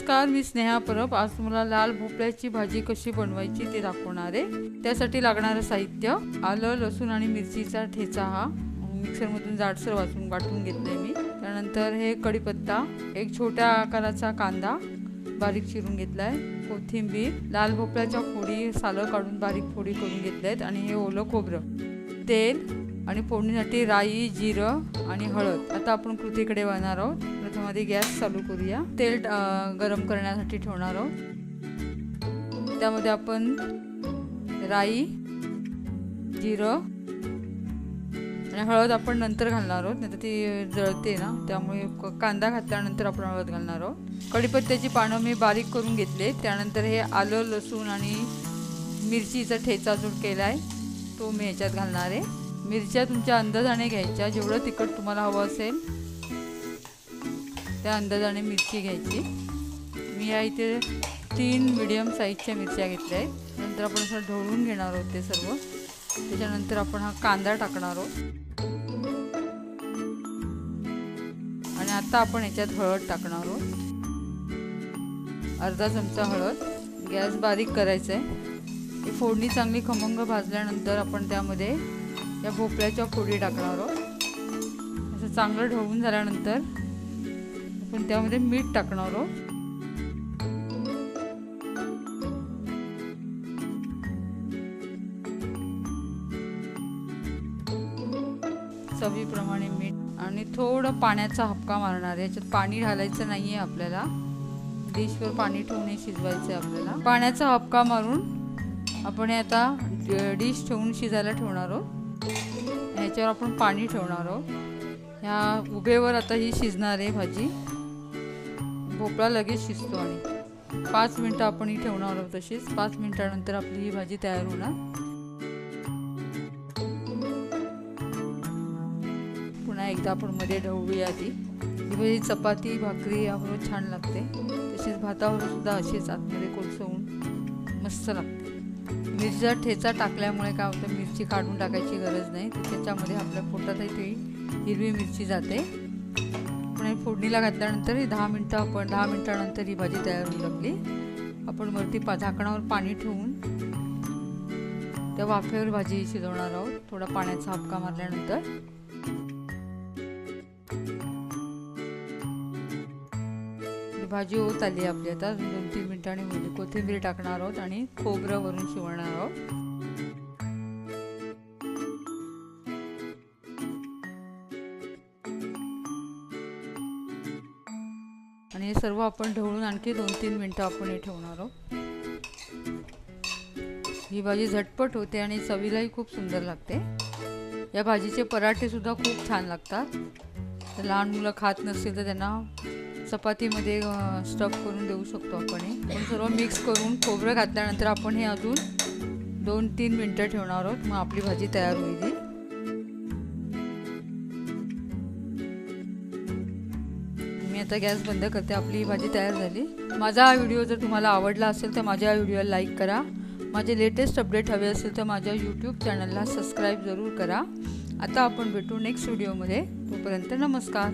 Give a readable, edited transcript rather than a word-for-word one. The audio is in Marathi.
नमस्कार, मी स्नेहा परब। आज तुम्हाला लाल भोपळ्याची भाजी कशी बनवायची ते दाखवणार आहे। त्यासाठी लागणारं साहित्य: आलं, लसूण आणि मिरचीचा ठेचा हा मिक्सरमधून जाडसर वाटून घेतलाय मी। त्यानंतर हे कढीपत्ता, एक छोट्या आकाराचा कांदा बारीक चिरून घेतलाय, कोथिंबीर, लाल भोपळ्याच्या फोडी सालं काढून बारीक फोडी करून घेतल्यात आणि हे ओलं खोबरं, तेल आणि फोडणीसाठी राई, जिरं आणि हळद। आता आपण कृतीकडे वळणार आहोत। प्रथम आधी गॅस चालू करूया। तेल गरम करण्यासाठी ठेवणार आहोत। त्यामध्ये आपण राई, जिरं आणि हळद आपण नंतर घालणार आहोत, नाहीतर ती जळते ना, त्यामुळे कांदा घातल्यानंतर आपण हळद घालणार आहोत। कढीपत्त्याची पानं मी बारीक करून घेतले। त्यानंतर हे आलं, लसूण आणि मिरचीचा ठेचा जो केलाय तो मी ह्याच्यात घालणार आहे। मिरच्या तुमच्या अंदाजाने घ्यायच्या, जेवढं तिखट तुम्हाला हवं असेल त्या अंदाजाने मिरची घ्यायची। मी या इथे 3 मीडियम साईजच्या मिरच्या घेतल्या आहेत। नंतर आपण असं ढवळून घेणार आहोत ते सर्व। त्याच्यानंतर आपण हा कांदा टाकणार आहोत आणि आता आपण याच्यात हळद टाकणार आहोत, अर्धा चमचा हळद। गॅस बारीक करायचा आहे। ही फोडणी चांगली खमंग भाजल्यानंतर आपण त्यामध्ये या भोपळ्याच्या फोडी टाकणार आहोत। असं चांगलं ढवळून झाल्यानंतर आपण त्यामध्ये मीठ टाकणार आहोत। चवीप्रमाणे मीठ आणि थोडं पाण्याचा हबका मारणार आहे। याच्यात पाणी घालायचं नाही आहे आपल्याला, डिशवर पाणी ठेवून शिजवायचं आहे आपल्याला। पाण्याचा हबका मारून आपण आता डिश ठेवून शिजायला ठेवणार आहोत। ह्याच्यावर आपण पाणी ठेवणार आहोत। ह्या उभेवर आता ही शिजणार आहे भाजी। भोपळा लगेच शिजतो आणि 5 मिनटं आपण ही ठेवणार आहोत। तशीच 5 मिनिटानंतर आपली ही भाजी तयार होणार। पुन्हा एकदा आपण मध्ये ढवळूया ती। ही भाजी चपाती, भाकरी याबरोबर छान लागते। तसेच भातावर सुद्धा अशीच आतमध्ये कोळसवून मस्त लागते। मिरचीचा ठेचा टाकल्यामुळे काय होतं, मिरची काढून टाकायची गरज नाही, त्याच्यामध्ये आपल्या पोटातही ती हिरवी मिरची जाते। पण फोडणीला घातल्यानंतर 10 मिनिटानंतर ही भाजी तयार होऊन लागली। आपण वरती झाकणावर पाणी ठेवून त्या वाफेवर भाजी शिजवणार आहोत, थोडा पाण्याचा हबका मारल्यानंतर। भाजी होत आली आपली। आता 2-3 मिनिटांनी कोथिंबीर टाकणार आहोत आणि खोबरं वरून शिवणार आहोत। आणि हे सर्व आपण ढवळून आणखी 2-3 मिनिटं आपण हे ठेवणार आहोत। ही भाजी झटपट होते आणि चवीलाही खूप सुंदर लागते। या भाजीचे पराठे सुद्धा खूप छान लागतात। लहान मुलं खात नसतील तर त्यांना चपातीमध्ये स्टफ करून देऊ शकतो आपण। हे सर्व मिक्स करून खोबरं घातल्यानंतर आपण हे अजून 2-3 मिनिटं ठेवणार आहोत, मग आपली भाजी तयार होईल। मी आता गॅस बंद करते। आपली ही भाजी तयार झाली। माझा हा व्हिडिओ जर तुम्हाला आवडला असेल तर माझ्या व्हिडिओला लाईक करा। माझे लेटेस्ट अपडेट हवे असेल तर माझ्या यूट्यूब चॅनलला सबस्क्राईब जरूर करा। आता आपण भेटू नेक्स्ट व्हिडिओमध्ये। तोपर्यंत नमस्कार।